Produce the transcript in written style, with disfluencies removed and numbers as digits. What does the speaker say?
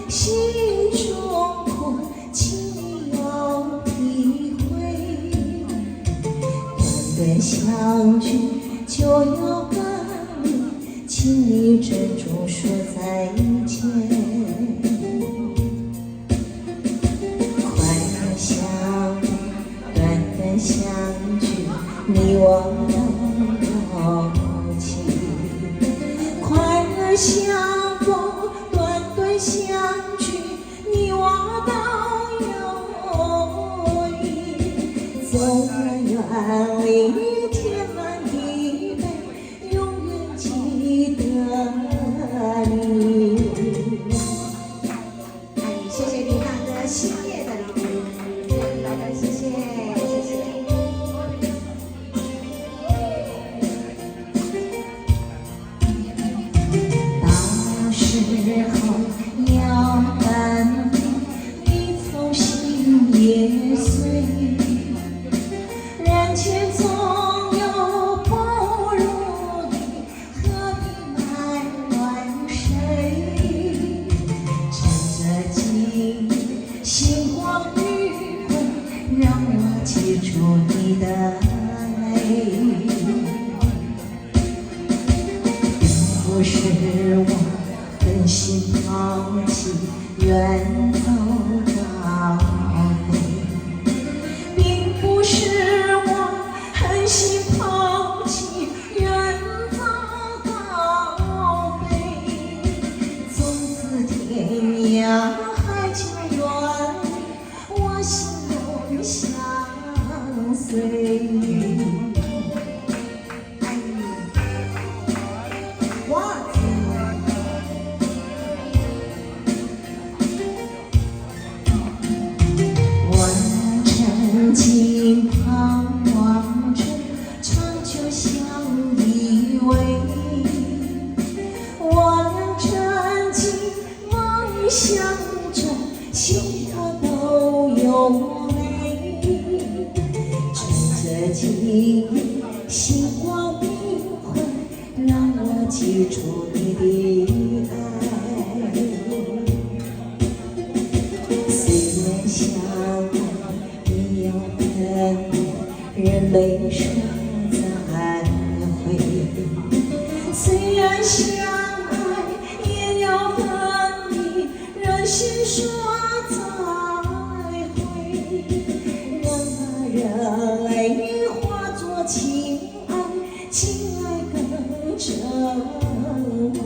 心中苦，请你要体会。短短相聚就要分离，请你珍重说再见。快乐相遇，短短相聚，你我都牢记。快乐相逢，短短相聚，你我都有意。纵然远离天南地北，永远记得你。谢谢李大哥新夜的礼物，大哥谢谢谢谢。到时候要分离，一封信也碎。人间总有不如意，何必埋怨谁？趁着今日星光余晖，让我记住你的美。不是我狠心抛弃，远走高飞，并不是我狠心抛弃，远走高飞。从此天涯海角远离，我心永相随。曾经盼望着长久相依偎，我俩曾经梦想着幸福都有美。趁着今日星光明辉，让我记住你的爱。虽然相人没说再会，虽然相爱也要分离，人心说再会，让那泪化作情爱，情爱更珍贵。